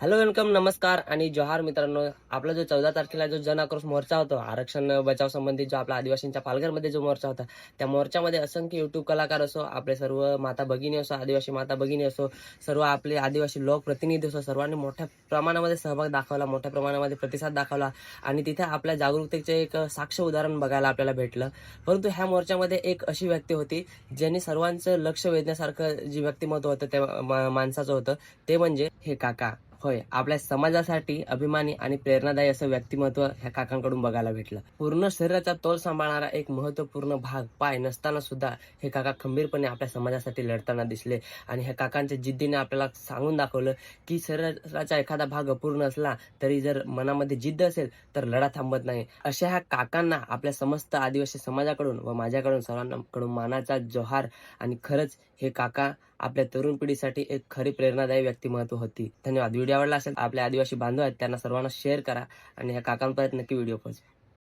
Hello, welcome, नमस्कार आणि जोहार मित्रांनो. आपला जो 14 तारखेला जो जन आक्रोश मोर्चा होता, आरक्षण बचाव संबंधित जो आपला आदिवासींच्या पालघरमध्ये जो मोर्चा होता, त्या मोर्चामध्ये असंख्य युट्यूब कलाकार असो, आपले सर्व माता भगिनी असो, आदिवासी माता भगिनी असो, सर्व आपले आदिवासी लोकप्रतिनिधी असो, सर्वांनी मोठ्या प्रमाणामध्ये सहभाग दाखवला, मोठ्या प्रमाणामध्ये प्रतिसाद दाखवला आणि तिथे आपल्या जागरूकतेचे एक साक्ष उदाहरण बघायला आपल्याला भेटलं. परंतु ह्या मोर्चामध्ये एक अशी व्यक्ती होती, ज्यांनी सर्वांचं लक्ष वेधण्यासारखं जे व्यक्तिमत्व होतं त्या माणसाचं होतं, ते म्हणजे हे काका. होय, आपल्या समाजासाठी अभिमानी आणि प्रेरणादायी असं व्यक्तिमत्व ह्या काकांकडून बघायला भेटलं. पूर्ण शरीराचा तोल सांभाळणारा एक महत्त्वपूर्ण भाग पाय नसताना सुद्धा हे काका खंबीरपणे आपल्या समाजासाठी लढताना दिसले आणि ह्या काकांच्या जिद्दीने आपल्याला सांगून दाखवलं की शरीराचा एखादा भाग अपूर्ण असला तरी जर मनामध्ये जिद्द असेल तर लढा थांबत नाही. अशा ह्या काकांना आपल्या समस्त आदिवासी समाजाकडून व माझ्याकडून सर्वांकडून मानाचा जोहार. आणि खरंच हे काका आपल्या तरुण पिढीसाठी एक खरी प्रेरणादायी व्यक्तिमत्व होती. धन्यवाद. व्हिडिओ आवडला असेल, आपले आदिवासी बांधव आहेत त्यांना सर्वांना शेअर करा आणि ह्या काकांपर्यंत नक्की व्हिडिओ पोहोचवा.